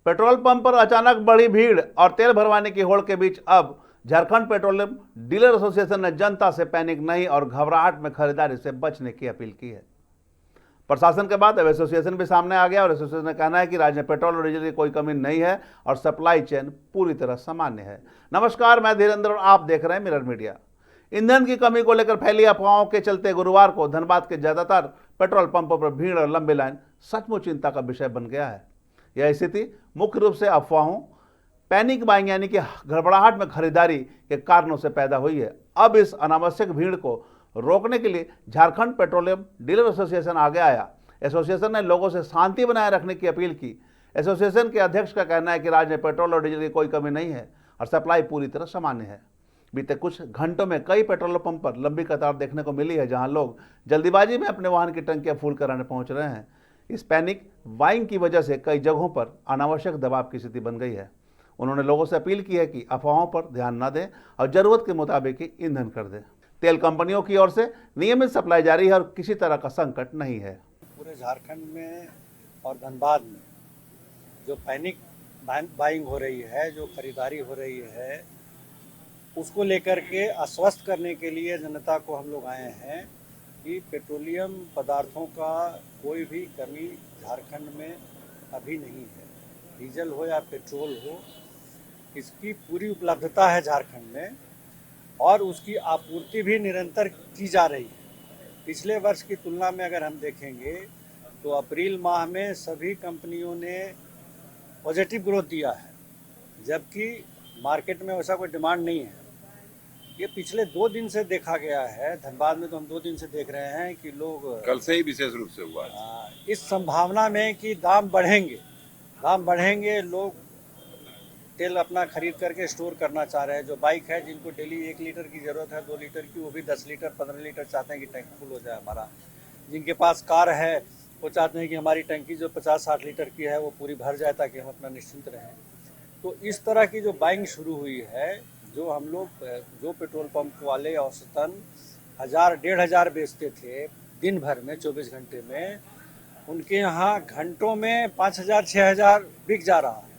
Petrol pump पर अचानक बढ़ी भीड़ और तेल भरवाने की होड़ के बीच अब झारखंड पेट्रोलियम डीलर एसोसिएशन ने जनता से पैनिक नहीं और घबराहट में खरीदारी से बचने की अपील की है। प्रशासन के बाद अब एसोसिएशन भी सामने आ गया और एसोसिएशन का कहना है कि राज्य में पेट्रोल और डीजल की कोई कमी नहीं है और सप्लाई चेन पूरी तरह सामान्य है। नमस्कार, मैं धीरेन्द्र और आप देख रहे हैं मिरर मीडिया। ईंधन की कमी को लेकर फैली अफवाहों के चलते गुरुवार को धनबाद के ज्यादातर पेट्रोल पंपों पर भीड़ और लंबी लाइन सचमुच चिंता का विषय बन गया है। यह स्थिति मुख्य रूप से अफवाहों, पैनिक बाइंग यानी कि गड़बड़ाहट में खरीदारी के कारणों से पैदा हुई है। अब इस अनावश्यक भीड़ को रोकने के लिए झारखंड पेट्रोलियम डीलर एसोसिएशन आगे आया। एसोसिएशन ने लोगों से शांति बनाए रखने की अपील की। एसोसिएशन के अध्यक्ष का कहना है कि राज्य में पेट्रोल और डीजल की कोई कमी नहीं है और सप्लाई पूरी तरह सामान्य है। बीते कुछ घंटों में कई पेट्रोल पंप पर लंबी कतार देखने को मिली है, जहां लोग जल्दीबाजी में अपने वाहन की टंकियां फुल कराने पहुंच रहे हैं। इस पैनिक बाइंग की वजह से कई जगहों पर अनावश्यक दबाव की स्थिति बन गई है। उन्होंने लोगों से अपील की है कि अफवाहों पर ध्यान न दें और जरूरत के मुताबिक ही ईंधन कर दें। तेल कंपनियों की ओर से नियमित सप्लाई जारी है और किसी तरह का संकट नहीं है। पूरे झारखंड में और धनबाद में जो पैनिक बाइंग हो रही है, जो खरीदारी हो रही है, उसको लेकर के आश्वस्त करने के लिए जनता को हम लोग आए हैं कि पेट्रोलियम पदार्थों का कोई भी कमी झारखंड में अभी नहीं है। डीजल हो या पेट्रोल हो, इसकी पूरी उपलब्धता है झारखंड में और उसकी आपूर्ति भी निरंतर की जा रही है। पिछले वर्ष की तुलना में अगर हम देखेंगे तो अप्रैल माह में सभी कंपनियों ने पॉजिटिव ग्रोथ दिया है, जबकि मार्केट में वैसा कोई डिमांड नहीं है। ये पिछले 2 दिन से देखा गया है। धनबाद में तो हम 2 दिन से देख रहे हैं कि लोग कल से ही विशेष रूप से हुआ इस संभावना में कि दाम बढ़ेंगे, लोग तेल अपना खरीद करके स्टोर करना चाह रहे हैं। जो बाइक है, जिनको डेली 1 लीटर की ज़रूरत है, 2 लीटर की, वो भी 10 लीटर 15 लीटर चाहते हैं कि टैंक फुल हो जाए हमारा। जिनके पास कार है वो चाहते हैं कि हमारी टंकी जो 50-60 लीटर की है वो पूरी भर जाए ताकि हम अपना निश्चिंत रहें। तो इस तरह की जो बाइंग शुरू हुई है, जो पेट्रोल पंप वाले औसतन 1000-1500 बेचते थे दिन भर में 24 घंटे में, उनके यहाँ घंटों में 5000-6000 बिक जा रहा है।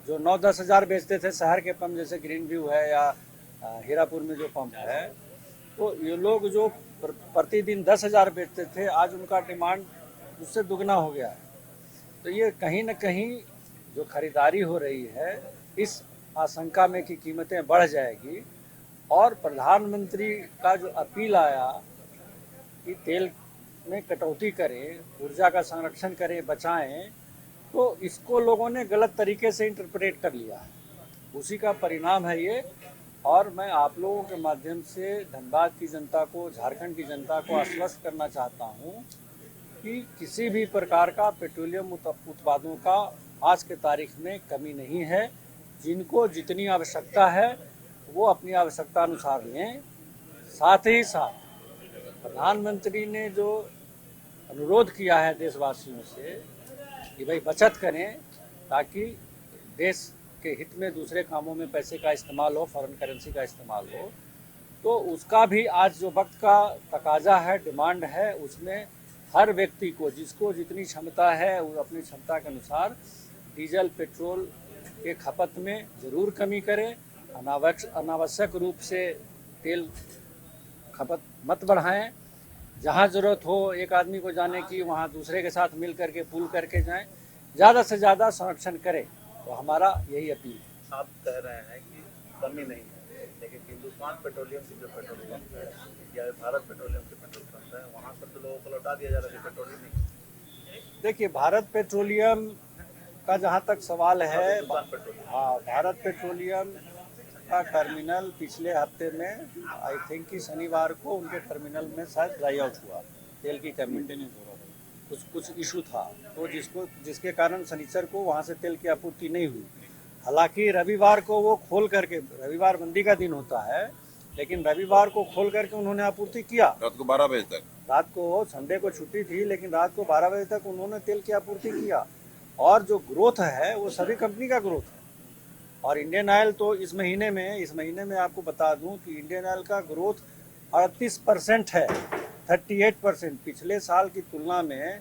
जो 9-10 हज़ार बेचते थे शहर के पंप, जैसे ग्रीन व्यू है या हीरापुर में जो पंप है, तो ये लोग जो प्रतिदिन 10,000 बेचते थे, आज उनका डिमांड उससे दुगना हो गया है। तो ये कहीं न कहीं जो खरीदारी हो रही है, इस आशंका में कि कीमतें बढ़ जाएगी। और प्रधानमंत्री का जो अपील आया कि तेल में कटौती करें, ऊर्जा का संरक्षण करें, बचाएं, तो इसको लोगों ने गलत तरीके से इंटरप्रेट कर लिया है। उसी का परिणाम है ये। और मैं आप लोगों के माध्यम से धनबाद की जनता को, झारखंड की जनता को आश्वस्त करना चाहता हूँ कि किसी भी प्रकार का पेट्रोलियम उत्पादों का आज के तारीख में कमी नहीं है। जिनको जितनी आवश्यकता है वो अपनी आवश्यकता अनुसार लें। साथ ही साथ प्रधानमंत्री ने जो अनुरोध किया है देशवासियों से कि भाई बचत करें, ताकि देश के हित में दूसरे कामों में पैसे का इस्तेमाल हो, फॉरेन करेंसी का इस्तेमाल हो, तो उसका भी आज जो वक्त का तकाजा है, डिमांड है, उसमें हर व्यक्ति को जिसको जितनी क्षमता है वो अपनी क्षमता के अनुसार डीजल पेट्रोल के खपत में ज़रूर कमी करें। अनावश्यक रूप से तेल खपत मत बढ़ाएं। जहाँ ज़रूरत हो एक आदमी को जाने की, वहाँ दूसरे के साथ मिल करके पूल करके जाएं। ज़्यादा से ज़्यादा संरक्षण करें, तो हमारा यही अपील है। आप कह रहे हैं कि कमी नहीं है, लेकिन हिंदुस्तान पेट्रोलियम की जो पेट्रोल पंप है या भारत पेट्रोलियम के पेट्रोल पंप है, वहाँ पर तो लोगों को लौटा दिया जा रहा है पेट्रोल ही नहीं। देखिए, भारत पेट्रोलियम का जहाँ तक सवाल है, हाँ, भारत पेट्रोलियम का टर्मिनल पिछले हफ्ते में आई थिंक कि शनिवार को उनके टर्मिनल में शायद ड्राई आउट हुआ, तेल की कमी कुछ इशू था, तो जिसके कारण शनिचर को वहाँ से तेल की आपूर्ति नहीं हुई। हालांकि रविवार को वो खोल करके, रविवार मंदी का दिन होता है, लेकिन रविवार को खोल करके उन्होंने आपूर्ति किया। रात को 12 बजे तक, रात को, संडे को छुट्टी थी, लेकिन रात को 12 बजे तक उन्होंने तेल की आपूर्ति किया। और जो ग्रोथ है वो सभी कंपनी का ग्रोथ है। और इंडियन ऑयल तो इस महीने में आपको बता दूं कि इंडियन ऑयल का ग्रोथ 38% है, 38%। पिछले साल की तुलना में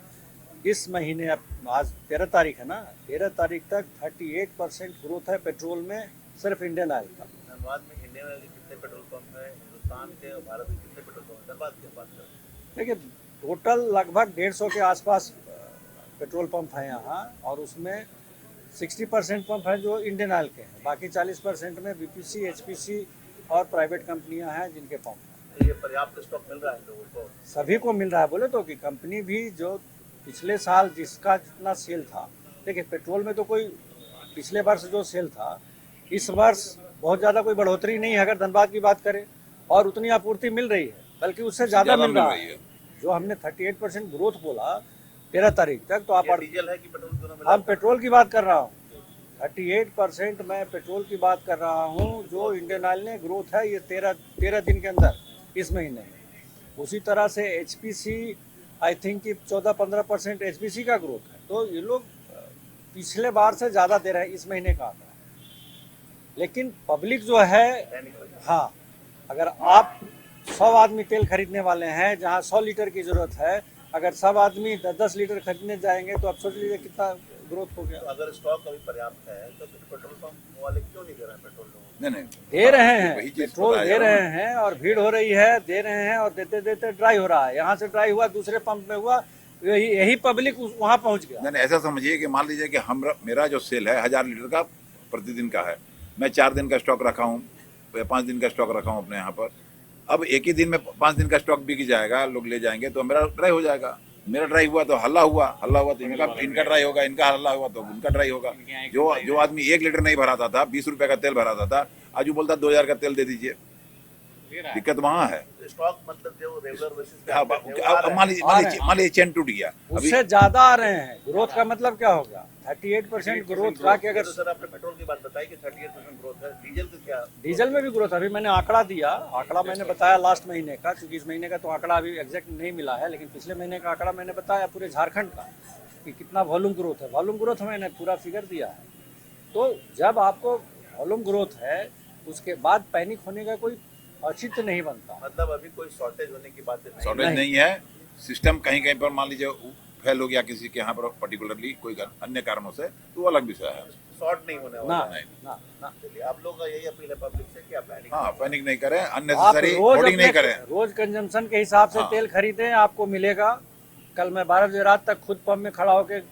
इस महीने, अब आज 13 तारीख है ना, 13 तारीख तक 38% ग्रोथ है पेट्रोल में, सिर्फ इंडियन ऑयल का। धनबाद में इंडियन ऑयल के कितने पेट्रोल पंप है, हिंदुस्तान के और भारत के कितने पेट्रोल पंप है? धनबाद की बात करें। देखिए, टोटल लगभग 150 के आसपास पेट्रोल पंप हैं यहाँ, और उसमें 60% पंप हैं जो इंडियन ऑयल के हैं, बाकी 40% में बीपीसी, एचपीसी और प्राइवेट कंपनियां हैं जिनके पंप हैं। तो ये पर्याप्त स्टॉक मिल रहा है लोगों को? सभी को मिल रहा है। बोले तो कि कंपनी भी जो पिछले साल जिसका जितना सेल था, देखिए पेट्रोल में तो कोई पिछले वर्ष जो सेल था, इस वर्ष बहुत ज़्यादा कोई बढ़ोतरी नहीं है अगर धनबाद की बात करें, और उतनी आपूर्ति मिल रही है, बल्कि उससे ज़्यादा मिल रहा है। जो हमने 38% ग्रोथ बोला 13 तारीख तक, तो आप ये डीजल है कि पेट्रोल दोनों मिला? हम पेट्रोल की बात कर रहा हूँ। 38% मैं पेट्रोल की बात कर रहा हूँ। जो इंडियन ऑयल ने ग्रोथ है ये 13 दिन के अंदर, इस महीने में। उसी तरह से एचपीसी आई थिंक कि 14-15% एचपीसी का ग्रोथ है। तो ये लोग पिछले बार से ज़्यादा दे रहे हैं इस महीने का आंकड़ा। लेकिन पब्लिक जो है, हाँ, अगर आप 100 आदमी तेल खरीदने वाले हैं जहाँ 100 लीटर की ज़रूरत है, अगर सब आदमी 10-10 लीटर खरीदने जाएंगे तो आप सोच लीजिए कितना ग्रोथ हो गया। तो अगर स्टॉक अभी पर्याप्त है तो फिर पेट्रोल पंप वाले क्यों नहीं दे रहे हैं पेट्रोल लोगों को? नहीं दे रहे हैं, वही चीज़ पेट्रोल बताया दे ना। रहे हैं, और भीड़ हो रही है, दे रहे हैं, और देते देते ड्राई हो रहा है। यहाँ से ड्राई हुआ, दूसरे पंप में हुआ, यही पब्लिक वहाँ पहुँच गया। नहीं, ऐसा समझिए कि मान लीजिए कि मेरा जो सेल है 1000 लीटर का प्रतिदिन का है, मैं 4 दिन का स्टॉक रखा हूँ, 5 दिन का स्टॉक रखा हूँ अपने यहाँ पर। अब एक ही दिन में 5 दिन का स्टॉक बिक जाएगा, लोग ले जाएंगे, तो मेरा ड्राई हो जाएगा। मेरा ड्राई हुआ तो हल्ला हुआ तो इनका ड्राई होगा, इनका हल्ला हुआ तो उनका ड्राई होगा। जो आदमी 1 लीटर नहीं भराता था, 20 रुपए का तेल भराता था, आज वो बोलता 2000 का तेल दे दीजिए। दिक्कत वहाँ है। स्टॉक मतलब जो रेगुलर बेसिस पे अब मान लीजिए चेन टूट गया, उससे ज्यादा आ रहे हैं। ग्रोथ का मतलब क्या हो गया? 38% ग्रोथ का कि अगर तो सर आपने पेट्रोल की बात बताई कि 38% ग्रोथ है, डीजल का क्या? डीजल में भी ग्रोथ, अभी मैंने आंकड़ा दिया, आंकड़ा मैंने बताया लास्ट महीने का, क्योंकि इस महीने का तो आंकड़ा अभी एग्जैक्ट नहीं मिला है, लेकिन पिछले महीने का आंकड़ा मैंने बताया पूरे झारखंड का कि कितना वॉल्यूम ग्रोथ है। वॉल्यूम ग्रोथ मैंने पूरा फिगर दिया है। तो जब आपको वॉल्यूम ग्रोथ है, उसके बाद पैनिक होने का कोई औचित्य नहीं बनता। मतलब अभी कोई शॉर्टेज होने की बात शॉर्टेज नहीं है। सिस्टम कहीं कहीं पर मान लीजिए फेल हो गया किसी के यहाँ पर पर्टिकुलरली कोई अन्य कारणों से, तो वो अलग विषय है। शॉर्ट नहीं होने ना वाला है। ना चलिए, आप लोग का यही अपील है पब्लिक से कि आप पैनिक हाँ, पैनिक नहीं करें, आप अननेसेसरी होर्डिंग नहीं करें। रोज कंजम्पशन के हिसाब से हाँ। तेल खरीदें, आपको मिलेगा। कल मैं 12 बजे रात तक खुद पंप में खड़ा होकर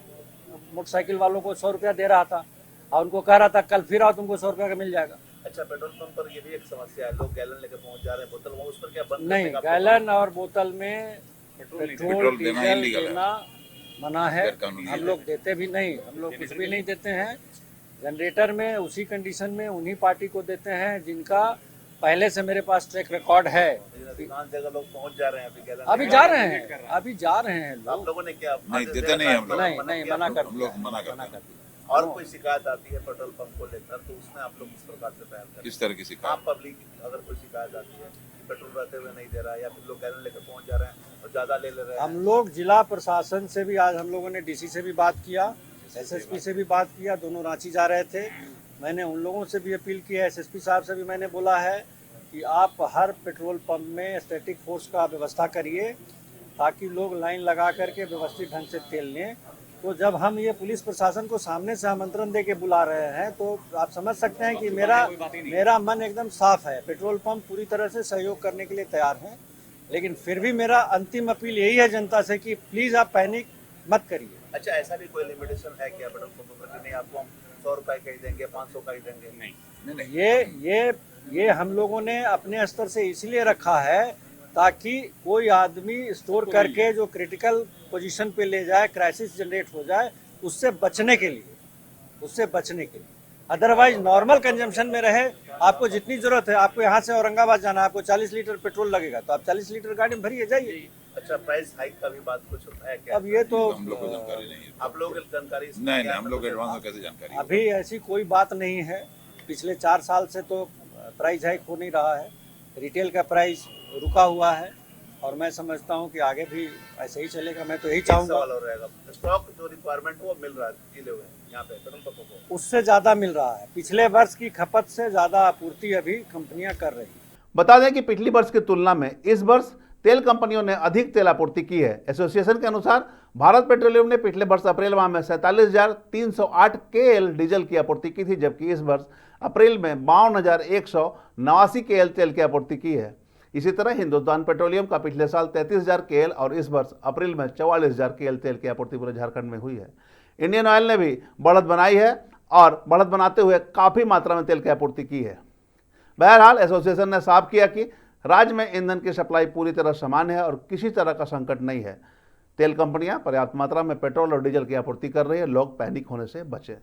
मोटरसाइकिल वालों को 100 रुपया दे रहा था, और उनको कह रहा था कल फिर आओ, तुमको 100 रुपया का मिल जाएगा। अच्छा, पेट्रोल पंप पर ये भी एक समस्या है, लोग गैलन लेकर पहुंच जा रहे हैं, बोतल वो उस पर क्या बंद नहीं, करने का गैलन और बोतल में पेट्रोल पेट्रोल देना डीजल illegal है। देना मना है। गैरकानूनी हम है। लोग देते भी नहीं, हम लोग कुछ भी नहीं देते हैं। जनरेटर में उसी कंडीशन में उन्हीं पार्टी को देते हैं जिनका पहले से मेरे पास ट्रैक रिकॉर्ड है। दुकान जगह लोग पहुंच जा रहे हैं अभी गैलन अभी जा रहे हैं, अभी जा रहे हैं आप लोग। लोगों ने क्या नहीं, देते नहीं हम लोग। नहीं, मना कर हम लोग मना दिया। करते हैं। और कोई शिकायत आती है पेट्रोल पंप को लेकर तो उसमें आप लोग किस प्रकार से तैयार करते किस तरह की हैं? शिकायत? आम पब्लिक अगर कोई शिकायत आती है कि पेट्रोल रहते हुए नहीं दे रहा है, या फिर लोग गैलन लेकर पहुंच जा रहे हैं और ज्यादा ले रहे हैं? हम लोग जिला प्रशासन से भी, आज हम लोगों ने डीसी से भी बात किया, एसएसपी से भी बात किया, दोनों रांची जा रहे थे। मैंने उन लोगों से भी अपील की है, एसएसपी साहब से भी मैंने बोला है कि आप हर पेट्रोल पंप में स्टैटिक फोर्स का व्यवस्था करिए, ताकि लोग लाइन लगा करके व्यवस्थित ढंग से तेल लें। तो जब हम ये पुलिस प्रशासन को सामने से आमंत्रण दे के बुला रहे हैं, तो आप समझ सकते हैं कि मेरा मन एकदम साफ है। पेट्रोल पंप पूरी तरह से सहयोग करने के लिए तैयार हैं, लेकिन फिर भी मेरा अंतिम अपील यही है जनता से कि प्लीज़ आप पैनिक मत करिए। अच्छा, ऐसा भी कोई लिमिटेशन है क्या पेट्रोल पंप पर कि नहीं आपको हम 100 रुपए का ही देंगे, 500 का ही देंगे? नहीं। ये हम लोगों ने अपने स्तर से इसलिए रखा है ताकि कोई आदमी स्टोर करके जो क्रिटिकल पोजीशन पे ले जाए, क्राइसिस जनरेट हो जाए, उससे बचने के लिए। अदरवाइज नॉर्मल कंजम्पशन में रहे। आपको जितनी जरूरत है, आपको यहाँ से औरंगाबाद जाना है, आपको 40 लीटर पेट्रोल लगेगा, तो आप 40 लीटर गाड़ी में भरिए जाइए। अच्छा, प्राइस हाइक का भी बात कुछ है क्या? अब ये तो हम लोग को जानकारी नहीं है। आप लोग जानकारी नहीं, हम लोग एडवांस में कैसे जानकारी? अभी ऐसी कोई बात नहीं है। पिछले 4 साल से तो प्राइस हाइक हो नहीं रहा है, रिटेल का प्राइस रुका हुआ है, और मैं समझता हूं कि आगे भी ऐसे ही चलेगा। मैं तो यही चाहूंगा। सवाल और रहेगा, स्टॉक जो रिक्वायरमेंट वो मिल रहा है जिले हुए यहाँ पे पेट्रोल पंपों को? उससे ज़्यादा मिल रहा है। पिछले वर्ष की खपत से ज़्यादा आपूर्ति अभी कंपनियां कर रही हैं। बता दें कि पिछली वर्ष की तुलना में इस वर्ष तेल कंपनियों ने अधिक तेल आपूर्ति की है। एसोसिएशन के अनुसार भारत पेट्रोलियम ने पिछले वर्ष अप्रैल माह में 47,308 KL डीजल की आपूर्ति की थी, जबकि इस वर्ष अप्रैल में 52,189 KL तेल की आपूर्ति की है। इसी तरह हिंदुस्तान पेट्रोलियम का पिछले साल 33,000 KL और इस वर्ष अप्रैल में 44,000 KL तेल की आपूर्ति पूरे झारखंड में हुई है। इंडियन ऑयल ने भी बढ़त बनाई है और बढ़त बनाते हुए काफ़ी मात्रा में तेल की आपूर्ति की है। बहरहाल एसोसिएशन ने साफ किया कि राज्य में ईंधन की सप्लाई पूरी तरह सामान्य है और किसी तरह का संकट नहीं है। तेल कंपनियां पर्याप्त मात्रा में पेट्रोल और डीजल की आपूर्ति कर रही है, लोग पैनिक होने से बचें।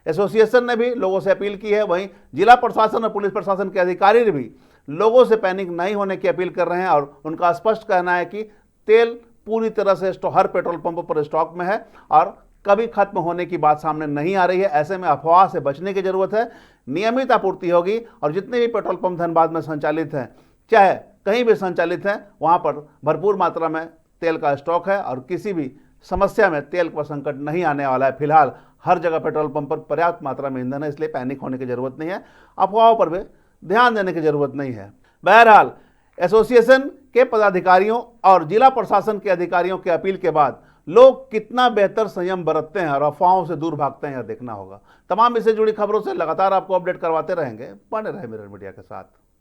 एसोसिएशन ने भी लोगों से अपील की है। वहीं जिला प्रशासन और पुलिस प्रशासन के अधिकारी भी लोगों से पैनिक नहीं होने की अपील कर रहे हैं और उनका स्पष्ट कहना है कि तेल पूरी तरह से हर पेट्रोल पंप पर स्टॉक में है और कभी खत्म होने की बात सामने नहीं आ रही है। ऐसे में अफवाह से बचने की जरूरत है। नियमित आपूर्ति होगी और जितने भी पेट्रोल पंप धनबाद में संचालित हैं, चाहे कहीं भी संचालित हैं, वहां पर भरपूर मात्रा में तेल का स्टॉक है और किसी भी समस्या में तेल का संकट नहीं आने वाला है। फिलहाल हर जगह पेट्रोल पंप पर पर्याप्त मात्रा में ईंधन है, इसलिए पैनिक होने की जरूरत नहीं है। अफवाहों पर भी ध्यान देने की जरूरत नहीं है। बहरहाल एसोसिएशन के पदाधिकारियों और जिला प्रशासन के अधिकारियों की अपील के बाद लोग कितना बेहतर संयम बरतते हैं और अफवाहों से दूर भागते हैं, यह देखना होगा। तमाम इससे जुड़ी खबरों से लगातार आपको अपडेट करवाते रहेंगे। बने रहे मिरर मीडिया के साथ।